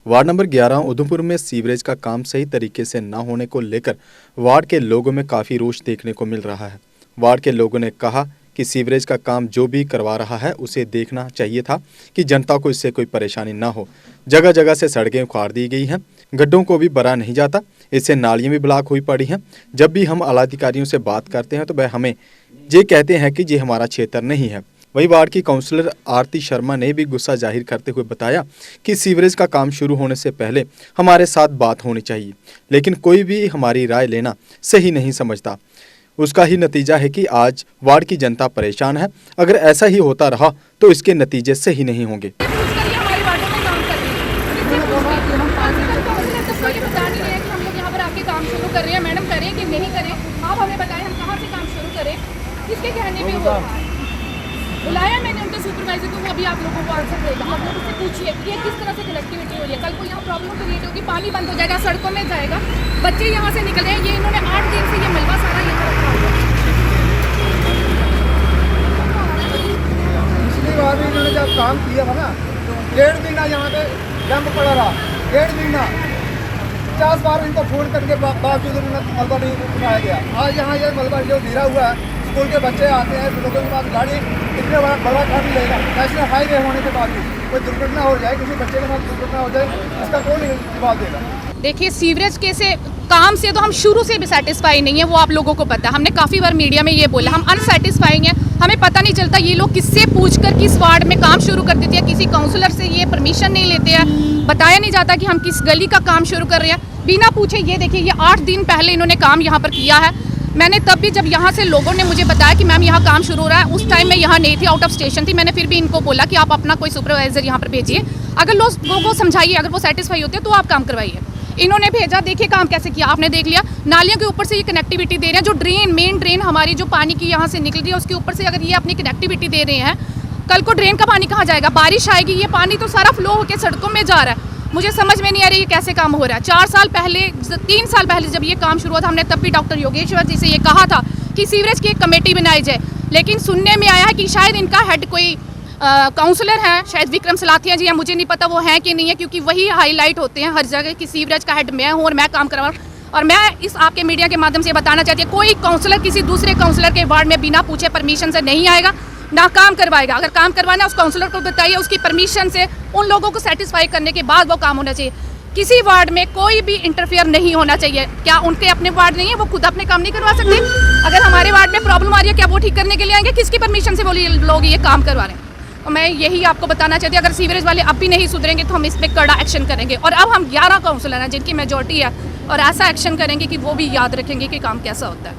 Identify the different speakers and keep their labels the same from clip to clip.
Speaker 1: Ward number 11 Udhampur में sewerage का काम सही तरीके से न होने को लेकर वार्ड के लोगों में काफ़ी रोष देखने को मिल रहा है। वार्ड के लोगों ने कहा कि सीवरेज का काम जो भी करवा रहा है उसे देखना चाहिए था कि जनता को इससे कोई परेशानी ना हो। जगह जगह से सड़कें उखाड़ दी गई हैं, गड्ढों को भी भरा नहीं जाता, इससे नालियाँ भी ब्लॉक हुई पड़ी हैं। जब भी हम आला अधिकारियों से बात करते हैं तो वह हमें ये कहते हैं कि ये हमारा क्षेत्र नहीं है। वही वार्ड की काउंसलर आरती शर्मा ने भी गुस्सा जाहिर करते हुए बताया कि सीवरेज का काम शुरू होने से पहले हमारे साथ बात होनी चाहिए, लेकिन कोई भी हमारी राय लेना सही नहीं समझता। उसका ही नतीजा है कि आज वार्ड की जनता परेशान है। अगर ऐसा ही होता रहा तो इसके नतीजे सही नहीं होंगे।
Speaker 2: मैडम करें कि नहीं करें, आप हमें बताएं हम कहाँ से काम शुरू करें, किसके कहने पे हो। बुलाया मैंने उनके सुपरवाइजर को, अभी आप लोगों को आंसर देगा। आप लोग उससे पूछिए ये किस तरह से कनेक्टिविटी हो रही है। कल को यहाँ प्रॉब्लम क्रिएट होगी, पानी बंद हो जाएगा, सड़कों में जाएगा, बच्चे यहाँ से निकल रहे हैं। ये इन्होंने 8 दिन से ये मलबा सारा यहाँ रखा हुआ है।
Speaker 3: पिछली बार भी इन्होंने जब काम किया था ना, 1.5 महीना यहाँ पे जंप पड़ा रहा, 1.5 महीना 50 बार इनको फोन करके बावजूद मलबा नहीं उठाया गया। आज यहाँ ये मलबा जो गिरा हुआ है, स्कूल के बच्चे आते हैं, लोगों के पास गाड़ी इतने बड़ा काम लेगा, नेशनल हाईवे होने के बाद भी कोई दुर्घटना हो जाए, किसी बच्चे के साथ दुर्घटना हो जाए, इसका कौन जवाब देगा।
Speaker 2: देखिए, सीवरेज के से काम से तो हम शुरू से भी सेटिस्फाई नहीं है, वो आप लोगों को पता है। हमने काफ़ी बार मीडिया में ये बोला, हम अनसेटिस्फाइंग हैं। हमें पता नहीं चलता ये लोग किससे पूछकर किस वार्ड में काम शुरू कर देते हैं, किसी काउंसलर से ये परमिशन नहीं लेते हैं, बताया नहीं जाता कि हम किस गली का काम शुरू कर रहे हैं बिना पूछे। ये देखिए, ये 8 दिन पहले इन्होंने काम यहाँ पर किया है। मैंने तब भी जब यहाँ से लोगों ने मुझे बताया कि मैम यहाँ काम शुरू हो रहा है, उस टाइम मैं यहाँ नहीं थी, आउट ऑफ स्टेशन थी। मैंने फिर भी इनको बोला कि आप अपना कोई सुपरवाइजर यहाँ पर भेजिए, अगर लोगों को समझाइए, अगर वो सेटिस्फाई होते हैं तो आप काम करवाइए। इन्होंने भेजा, देखिए काम कैसे किया, आपने देख लिया। नालियों के ऊपर से ये कनेक्टिविटी दे रहे हैं, जो मेन ड्रेन हमारी जो पानी की यहाँ से निकल रही है, उसके ऊपर से अगर ये अपनी कनेक्टिविटी दे रहे हैं, कल को ड्रेन का पानी कहाँ जाएगा। बारिश आएगी, ये पानी तो सारा फ्लो होकर सड़कों में जा रहा है। मुझे समझ में नहीं आ रही ये कैसे काम हो रहा है। 3 साल पहले जब ये काम शुरू हुआ था, हमने तब भी डॉक्टर योगेश्वर जी से ये कहा था कि सीवरेज की एक कमेटी बनाई जाए, लेकिन सुनने में आया है कि शायद इनका हेड कोई काउंसलर है, शायद विक्रम सलाथिया जी हैं, मुझे नहीं पता वो हैं कि नहीं है, क्योंकि वही हाईलाइट होते हैं हर जगह कि सीवरेज का हेड मैं हूँ और मैं काम करवा रहा हूँ। और मैं इस आपके मीडिया के माध्यम से बताना चाहती हूँ, कोई काउंसलर किसी दूसरे काउंसलर के वार्ड में बिना पूछे परमिशन से नहीं आएगा, ना काम करवाएगा। अगर काम करवाना है उस काउंसलर को बताइए, उसकी परमिशन से उन लोगों को सेटिस्फाई करने के बाद वो काम होना चाहिए। किसी वार्ड में कोई भी इंटरफेयर नहीं होना चाहिए। क्या उनके अपने वार्ड नहीं है, वो खुद अपने काम नहीं करवा सकते? अगर हमारे वार्ड में प्रॉब्लम आ रही है, क्या वो ठीक करने के लिए आएंगे? किसकी परमिशन से वो लोग ये काम करवा रहे हैं? और मैं यही आपको बताना चाहती हूँ, अगर सीवरेज वाले अब भी नहीं सुधरेंगे तो हम इस पर कड़ा एक्शन करेंगे। और अब हम 11 काउंसलर हैं जिनकी मेजोरिटी है, और ऐसा एक्शन करेंगे कि वो भी याद रखेंगे कि काम कैसा होता है।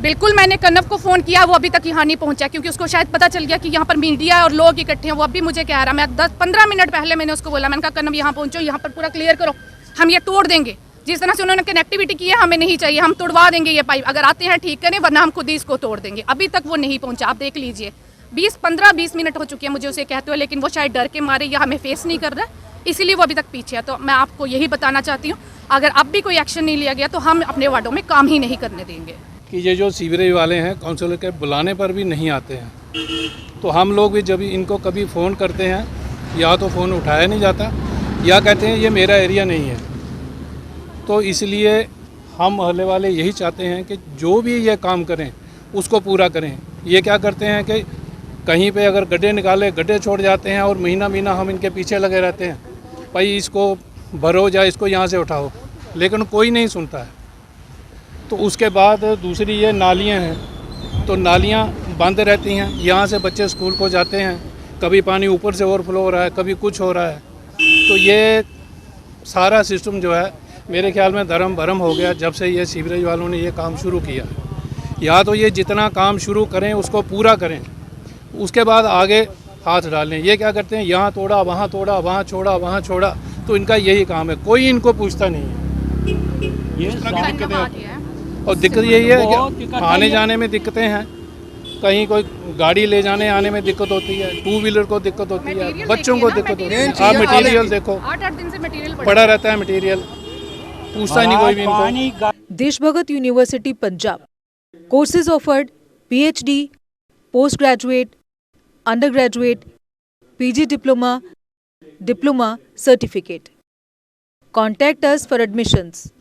Speaker 2: बिल्कुल, मैंने कनव को फ़ोन किया, वो अभी तक यहाँ नहीं पहुँचा, क्योंकि उसको शायद पता चल गया कि यहाँ पर मीडिया है और लोग इकट्ठे हैं। वो अभी मुझे कह रहा, मैं 10-15 मिनट पहले मैंने उसको बोला, मैंने कहा कनव यहाँ पहुँचो, यहाँ पर पूरा क्लियर करो, हम ये तोड़ देंगे। जिस तरह से उन्होंने कनेक्टिविटी की है, हमें नहीं चाहिए, हम तोड़वा देंगे ये पाइप। अगर आते हैं ठीक करें, वरना हम खुद ही इसको तोड़ देंगे। अभी तक वो नहीं पहुँचा, आप देख लीजिए। 15-20 मिनट हो चुके हैं मुझे उसे कहते हुए, लेकिन वो शायद डर के मारे या हमें फेस नहीं कर रहा है, इसीलिए वो अभी तक पीछे है। तो मैं आपको यही बताना चाहती हूँ, अगर अब भी कोई एक्शन नहीं लिया गया तो हम अपने वार्डों में काम ही नहीं करने देंगे।
Speaker 4: कि ये जो सीवरेज वाले हैं, काउंसलर के बुलाने पर भी नहीं आते हैं, तो हम लोग भी जब इनको कभी फ़ोन करते हैं, या तो फ़ोन उठाया नहीं जाता, या कहते हैं ये मेरा एरिया नहीं है। तो इसलिए हम मोहल्ले वाले यही चाहते हैं कि जो भी ये काम करें उसको पूरा करें। ये क्या करते हैं कि कहीं पे अगर गड्ढे निकाले, गड्ढे छोड़ जाते हैं, और महीना हम इनके पीछे लगे रहते हैं, भाई इसको भरो या इसको यहाँ से उठाओ, लेकिन कोई नहीं सुनता है। तो उसके बाद दूसरी ये नालियाँ हैं, तो नालियाँ बंद रहती हैं, यहाँ से बच्चे स्कूल को जाते हैं, कभी पानी ऊपर से ओवरफ्लो हो रहा है, कभी कुछ हो रहा है। तो ये सारा सिस्टम जो है मेरे ख्याल में धर्म भरम हो गया जब से ये सीवरेज वालों ने ये काम शुरू किया। या तो ये जितना काम शुरू करें उसको पूरा करें, उसके बाद आगे हाथ डालें। ये क्या करते हैं, यहाँ तोड़ा, वहाँ तोड़ा, वहाँ छोड़ा, वहाँ छोड़ा, तो इनका यही काम है, कोई इनको पूछता नहीं है। ये और दिक्कत यही है कि आने जाने में दिक्कतें हैं, कहीं कोई गाड़ी ले जाने आने में दिक्कत होती है, 2 व्हीलर को दिक्कत होती है, बच्चों को दिक्कत होती है। आप मटेरियल देखो,
Speaker 2: 8 दिन से मटेरियल
Speaker 4: पड़ा रहता है, मटेरियल पूछता ही नहीं कोई भी इनको।
Speaker 5: Deshbhagat university Punjab, courses offered PhD, post graduate, under graduate, PG diploma, diploma certificate. Contact us for admissions.